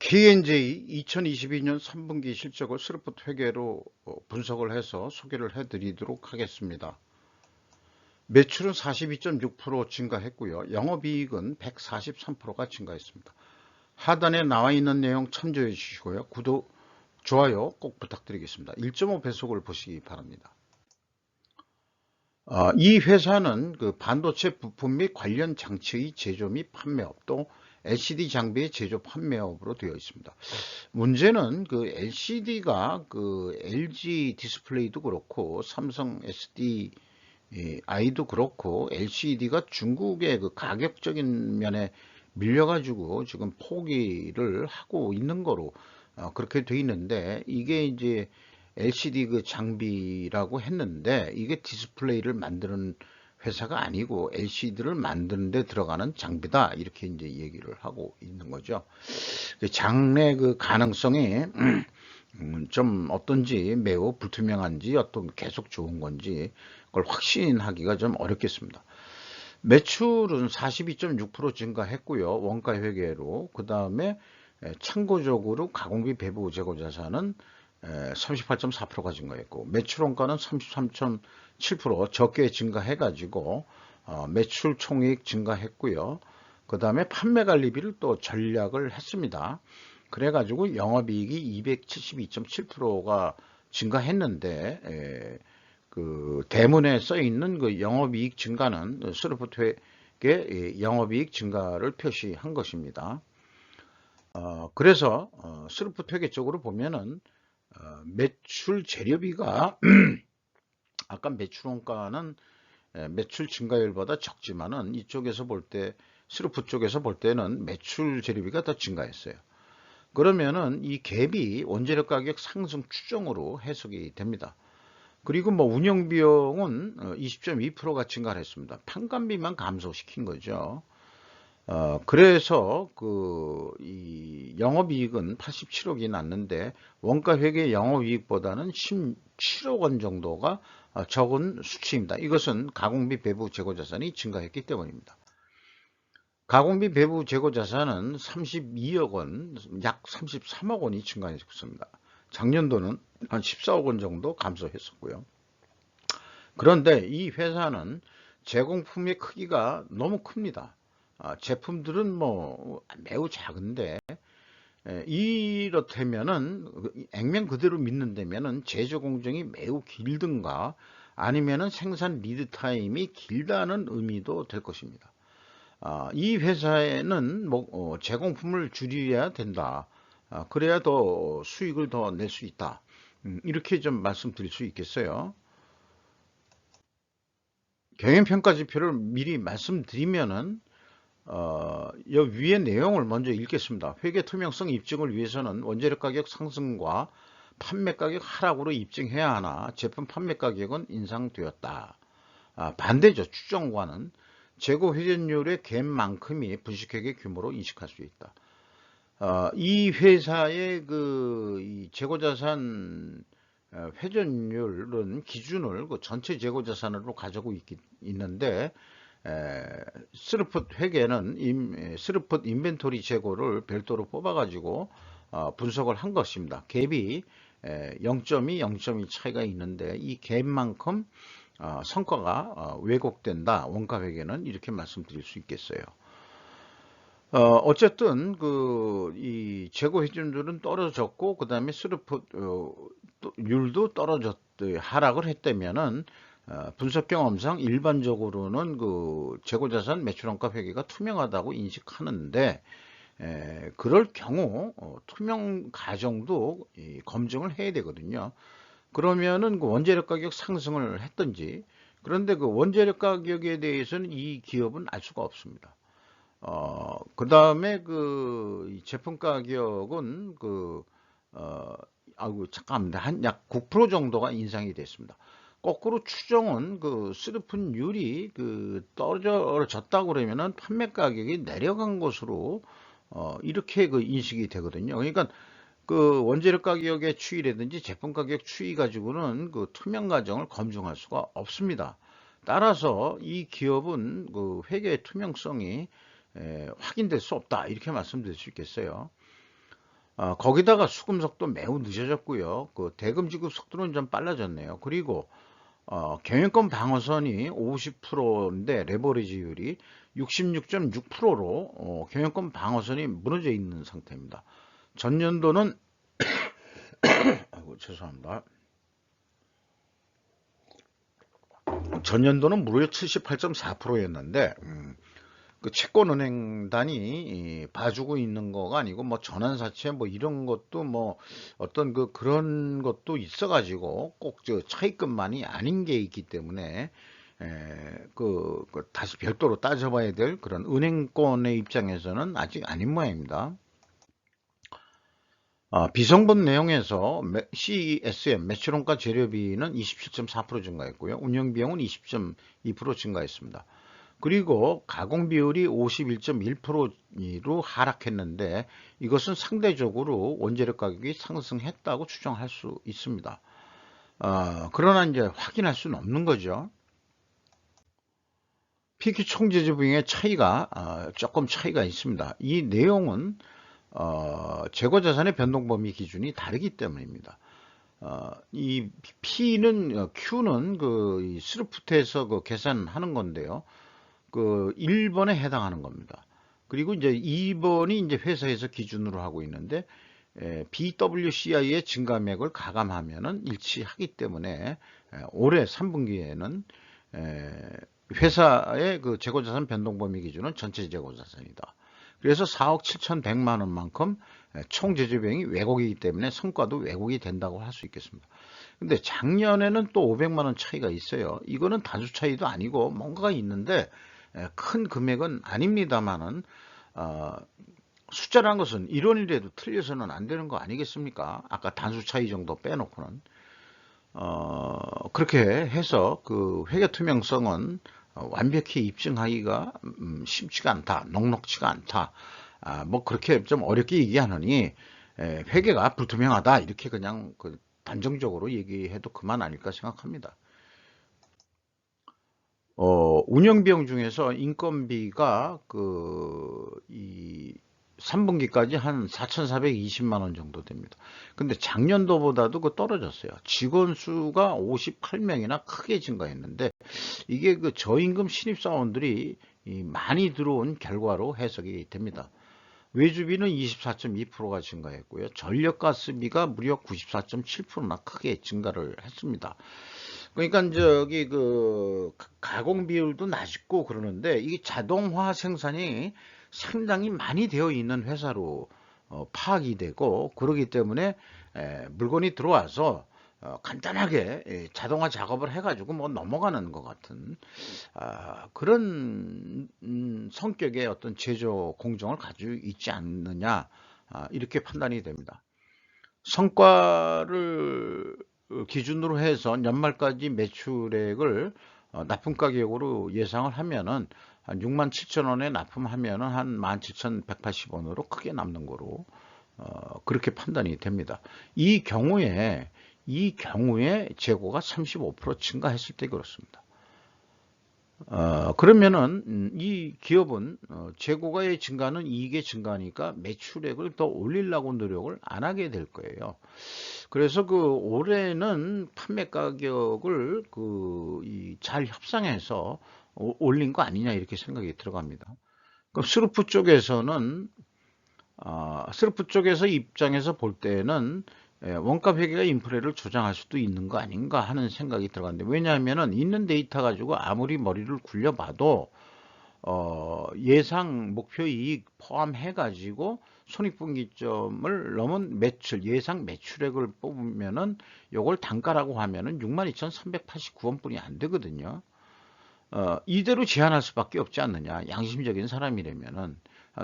K&J 2022년 3분기 실적을 스로프트 회계로 분석을 해서 소개를 해드리도록 하겠습니다. 매출은 42.6% 증가했고요. 영업이익은 143%가 증가했습니다. 하단에 나와 있는 내용 참조해 주시고요. 구독, 좋아요 꼭 부탁드리겠습니다. 1.5배속을 보시기 바랍니다. 이 회사는 그 반도체 부품 및 관련 장치의 제조 및 판매업, 또 LCD 장비의 제조 판매업으로 되어 있습니다. 문제는 그 LCD가 그 LG 디스플레이도 그렇고 삼성 SDI도 그렇고 LCD가 중국의 그 가격적인 면에 밀려가지고 지금 포기를 하고 있는 거로 그렇게 돼 있는데, 이게 이제 LCD 그 장비라고 했는데 이게 디스플레이를 만드는 회사가 아니고 LCD를 만드는 데 들어가는 장비다, 이렇게 이제 얘기를 하고 있는 거죠. 장래 그 가능성이 좀 어떤지, 매우 불투명한지, 어떤 계속 좋은 건지 그걸 확신하기가 좀 어렵겠습니다. 매출은 42.6% 증가했고요. 원가 회계로. 그 다음에 참고적으로 가공비 배부 재고 자산은 38.4%가 증가했고, 매출 원가는 33.7% 적게 증가해가지고 매출 총이익 증가했고요. 그 다음에 판매 관리비를 또 전략을 했습니다. 그래가지고 영업이익이 272.7%가 증가했는데, 그 대문에 써 있는 그 영업이익 증가는 스루프트의 영업이익 증가를 표시한 것입니다. 그래서 스루프트 쪽으로 보면은 매출 재료비가 아까 매출 원가는 매출 증가율보다 적지만은 이쪽에서 볼 때, 스루프 쪽에서 볼 때는 매출 재료비가 더 증가했어요. 그러면은 이 갭이 원재료 가격 상승 추정으로 해석이 됩니다. 그리고 뭐 운영 비용은 20.2%가 증가를 했습니다. 평간비만 감소시킨 거죠. 그래서 이 영업이익은 87억이 났는데 원가 회계 영업이익보다는 17억 원 정도가 적은 수치입니다. 이것은 가공비 배부 재고 자산이 증가했기 때문입니다. 가공비 배부 재고 자산은 32억 원, 약 33억 원이 증가했습니다. 작년도는 한 14억 원 정도 감소했었고요. 그런데 이 회사는 제공품의 크기가 너무 큽니다. 제품들은 뭐 매우 작은데, 이렇다면은 액면 그대로 믿는다면은 제조 공정이 매우 길든가 아니면은 생산 리드 타임이 길다는 의미도 될 것입니다. 이 회사에는 뭐 제공품을 줄여야 된다. 그래야 더 수익을 더 낼 수 있다. 이렇게 좀 말씀드릴 수 있겠어요. 경영평가 지표를 미리 말씀드리면은 여 위의 내용을 먼저 읽겠습니다. 회계 투명성 입증을 위해서는 원재료 가격 상승과 판매 가격 하락으로 입증해야 하나 제품 판매 가격은 인상되었다. 반대죠. 추정과는 재고 회전율의 갭만큼이 분식회계 규모로 인식할 수 있다. 이 회사의 이 재고자산 회전율은 기준을 그 전체 재고자산으로 가지고 있는데, 스루풋 회계는 스루풋 인벤토리 재고를 별도로 뽑아가지고 분석을 한 것입니다. 갭이 0.2, 0.2 차이가 있는데 이 갭만큼 성과가 왜곡된다. 원가 회계는 이렇게 말씀드릴 수 있겠어요. 어쨌든 이 재고 회전율은 떨어졌고, 그 다음에 스루풋 율도 하락을 했다면은 분석 경험상 일반적으로는 그 재고자산 매출원가 회계가 투명하다고 인식하는데, 그럴 경우 투명 가정도 검증을 해야 되거든요. 그러면은 그 원재료 가격 상승을 했든지, 그런데 그 원재료 가격에 대해서는 이 기업은 알 수가 없습니다. 그 다음에 이 제품 가격은 잠깐만요. 한 약 9% 정도가 인상이 됐습니다. 거꾸로 추정은 스루픈율이 떨어졌다고 그러면은 판매 가격이 내려간 것으로 이렇게 인식이 되거든요. 그러니까 원재료 가격의 추이라든지 제품 가격 추이 가지고는 투명 과정을 검증할 수가 없습니다. 따라서 이 기업은 회계의 투명성이 확인될 수 없다, 이렇게 말씀드릴 수 있겠어요. 거기다가 수금 속도 매우 늦어졌고요. 그 대금 지급 속도는 좀 빨라졌네요. 그리고 경영권 방어선이 50%인데 레버리지율이 66.6%로 경영권 방어선이 무너져 있는 상태입니다. 전년도는 아이고, 죄송합니다. 전년도는 무려 78.4%였는데 그 채권은행단이 봐주고 있는 거가 아니고 뭐 전환사채 뭐 이런 것도 뭐 어떤 그런 것도 있어가지고 꼭 저 차입금만이 아닌 게 있기 때문에 다시 별도로 따져봐야 될 그런 은행권의 입장에서는 아직 아닌 모양입니다. 비성분 내용에서 CSM 매출원가 재료비는 27.4% 증가했고요. 운영비용은 20.2% 증가했습니다. 그리고 가공비율이 51.1%로 하락했는데 이것은 상대적으로 원재료 가격이 상승했다고 추정할 수 있습니다. 그러나 이제 확인할 수는 없는 거죠. PQ 총재주 비용의 차이가 조금 차이가 있습니다. 이 내용은 재고자산의 변동범위 기준이 다르기 때문입니다. 이 Q는 그 스루프트에서 그 계산하는 건데요. 그 1번에 해당하는 겁니다. 그리고 이제 2번이 이제 회사에서 기준으로 하고 있는데 BWCI의 증가액을 가감하면은 일치하기 때문에 올해 3분기에는 회사의 그 재고자산 변동범위 기준은 전체 재고자산이다. 그래서 4억 7,100만 원만큼 총 제조 비용이 왜곡이기 때문에 성과도 왜곡이 된다고 할 수 있겠습니다. 근데 작년에는 또 500만 원 차이가 있어요. 이거는 단수 차이도 아니고 뭔가가 있는데 큰 금액은 아닙니다만은 숫자라는 것은 1원이라도 틀려서는 안 되는 거 아니겠습니까? 아까 단수 차이 정도 빼놓고는 그렇게 해서 그 회계 투명성은 완벽히 입증하기가 쉽지가 않다, 녹록지가 않다. 뭐 그렇게 좀 어렵게 얘기하느니 회계가 불투명하다 이렇게 그냥 단정적으로 얘기해도 그만 아닐까 생각합니다. 운영비용 중에서 인건비가 이 3분기까지 한 4,420만 원 정도 됩니다. 근데 작년도보다도 떨어졌어요. 직원 수가 58명이나 크게 증가했는데 이게 그 저임금 신입사원들이 많이 들어온 결과로 해석이 됩니다. 외주비는 24.2%가 증가했고요. 전력가스비가 무려 94.7%나 크게 증가를 했습니다. 그러니까 저기 그 가공 비율도 낮고 그러는데 이게 자동화 생산이 상당히 많이 되어 있는 회사로 파악이 되고 그러기 때문에 물건이 들어와서 간단하게 자동화 작업을 해가지고 뭐 넘어가는 것 같은 그런 성격의 어떤 제조 공정을 가지고 있지 않느냐 이렇게 판단이 됩니다. 성과를 기준으로 해서 연말까지 매출액을 납품가격으로 예상을 하면은 한 6만 7천 원에 납품하면은 한 17,180원으로 크게 남는 거로 그렇게 판단이 됩니다. 이 경우에 재고가 35% 증가했을 때 그렇습니다. 그러면은 이 기업은 재고가의 증가는 이익의 증가니까 매출액을 더 올리려고 노력을 안 하게 될 거예요. 그래서 올해는 판매 가격을 잘 협상해서 올린 거 아니냐 이렇게 생각이 들어갑니다. 그럼 스루프 쪽에서 입장에서 볼 때는 원가 회계가 인플레를 조장할 수도 있는 거 아닌가 하는 생각이 들어갔는데 왜냐하면은 있는 데이터 가지고 아무리 머리를 굴려봐도 예상 목표 이익 포함해 가지고 손익분기점을 넘은 예상 매출액을 뽑으면은 요걸 단가라고 하면은 62,389원 뿐이 안 되거든요. 이대로 제한할 수밖에 없지 않느냐. 양심적인 사람이라면은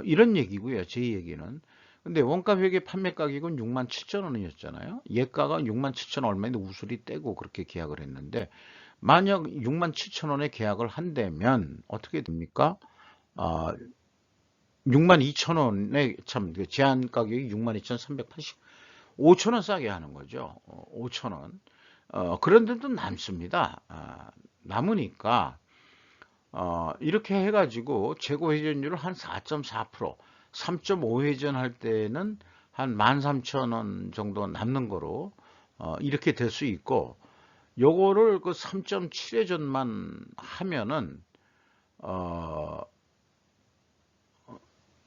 이런 얘기고요. 제 얘기는. 근데 원가 회계 판매 가격은 6만 7천 원이었잖아요. 예가가 6만 7천 원 얼마인데 우수리 떼고 그렇게 계약을 했는데 만약 6만 7천 원에 계약을 한다면 어떻게 됩니까? 6만 2천 원에 제한 가격이 6만 2,380 5천 원 싸게 하는 거죠. 5천 원. 그런데도 남습니다. 남으니까 이렇게 해가지고 재고 회전율을 한 4.4%, 3.5 회전할 때는 한 13,000원 정도 남는 거로 이렇게 될 수 있고, 요거를 그 3.7회전만 하면은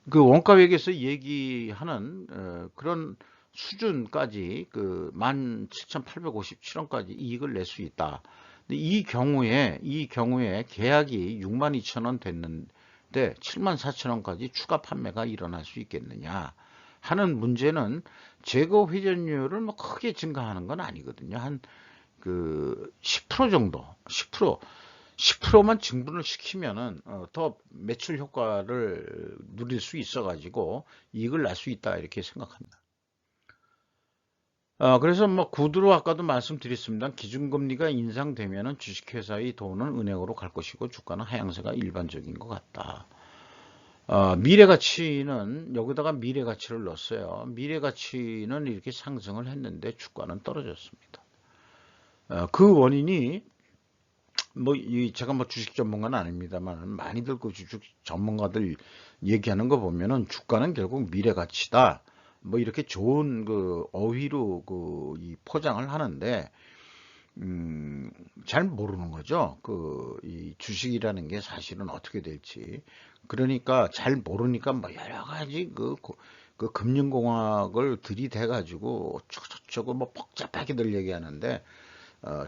그 원가액에서 얘기하는 그런 수준까지 그 17,857원까지 이익을 낼 수 있다. 근데 이 경우에 계약이 62,000원 됐는데 74,000원까지 추가 판매가 일어날 수 있겠느냐 하는 문제는 재고 회전율을 뭐 크게 증가하는 건 아니거든요. 한 그 10% 정도, 10%만 증분을 시키면은 더 매출 효과를 누릴 수 있어 가지고 이익을 낼 수 있다 이렇게 생각합니다. 그래서 뭐 구두로 아까도 말씀드렸습니다. 기준금리가 인상되면은 주식회사의 돈은 은행으로 갈 것이고 주가는 하향세가 일반적인 것 같다. 미래가치는 여기다가 미래가치를 넣었어요. 미래가치는 이렇게 상승을 했는데 주가는 떨어졌습니다. 그 원인이 제가 뭐 주식 전문가는 아닙니다만 많이들 그 주식 전문가들 얘기하는 거 보면은 주가는 결국 미래가치다. 뭐 이렇게 좋은 그 어휘로 이 포장을 하는데 잘 모르는 거죠. 이 주식이라는 게 사실은 어떻게 될지. 그러니까 잘 모르니까 뭐 여러 가지 그 금융공학을 들이대 가지고 저거 뭐 복잡하게들 얘기하는데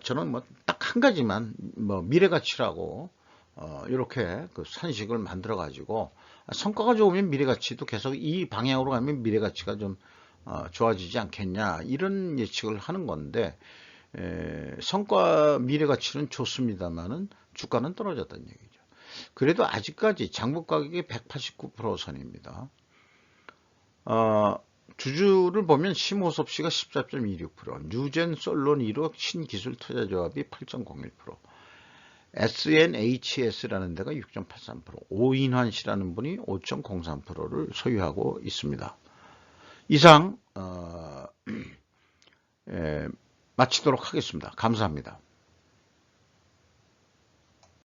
저는 뭐 딱 한 가지만 뭐 미래가치라고 이렇게 그 산식을 만들어 가지고 성과가 좋으면 미래가치도 계속 이 방향으로 가면 미래가치가 좀 좋아지지 않겠냐 이런 예측을 하는 건데 성과 미래가치는 좋습니다만은 주가는 떨어졌다는 얘기죠. 그래도 아직까지 장부 가격이 189% 선입니다. 주주를 보면 심호섭 씨가 14.26%, 뉴젠 솔론 1호 신기술투자조합이 8.01%, SNHS라는 데가 6.83%, 오인환 씨라는 분이 5.03%를 소유하고 있습니다. 이상 마치도록 하겠습니다. 감사합니다.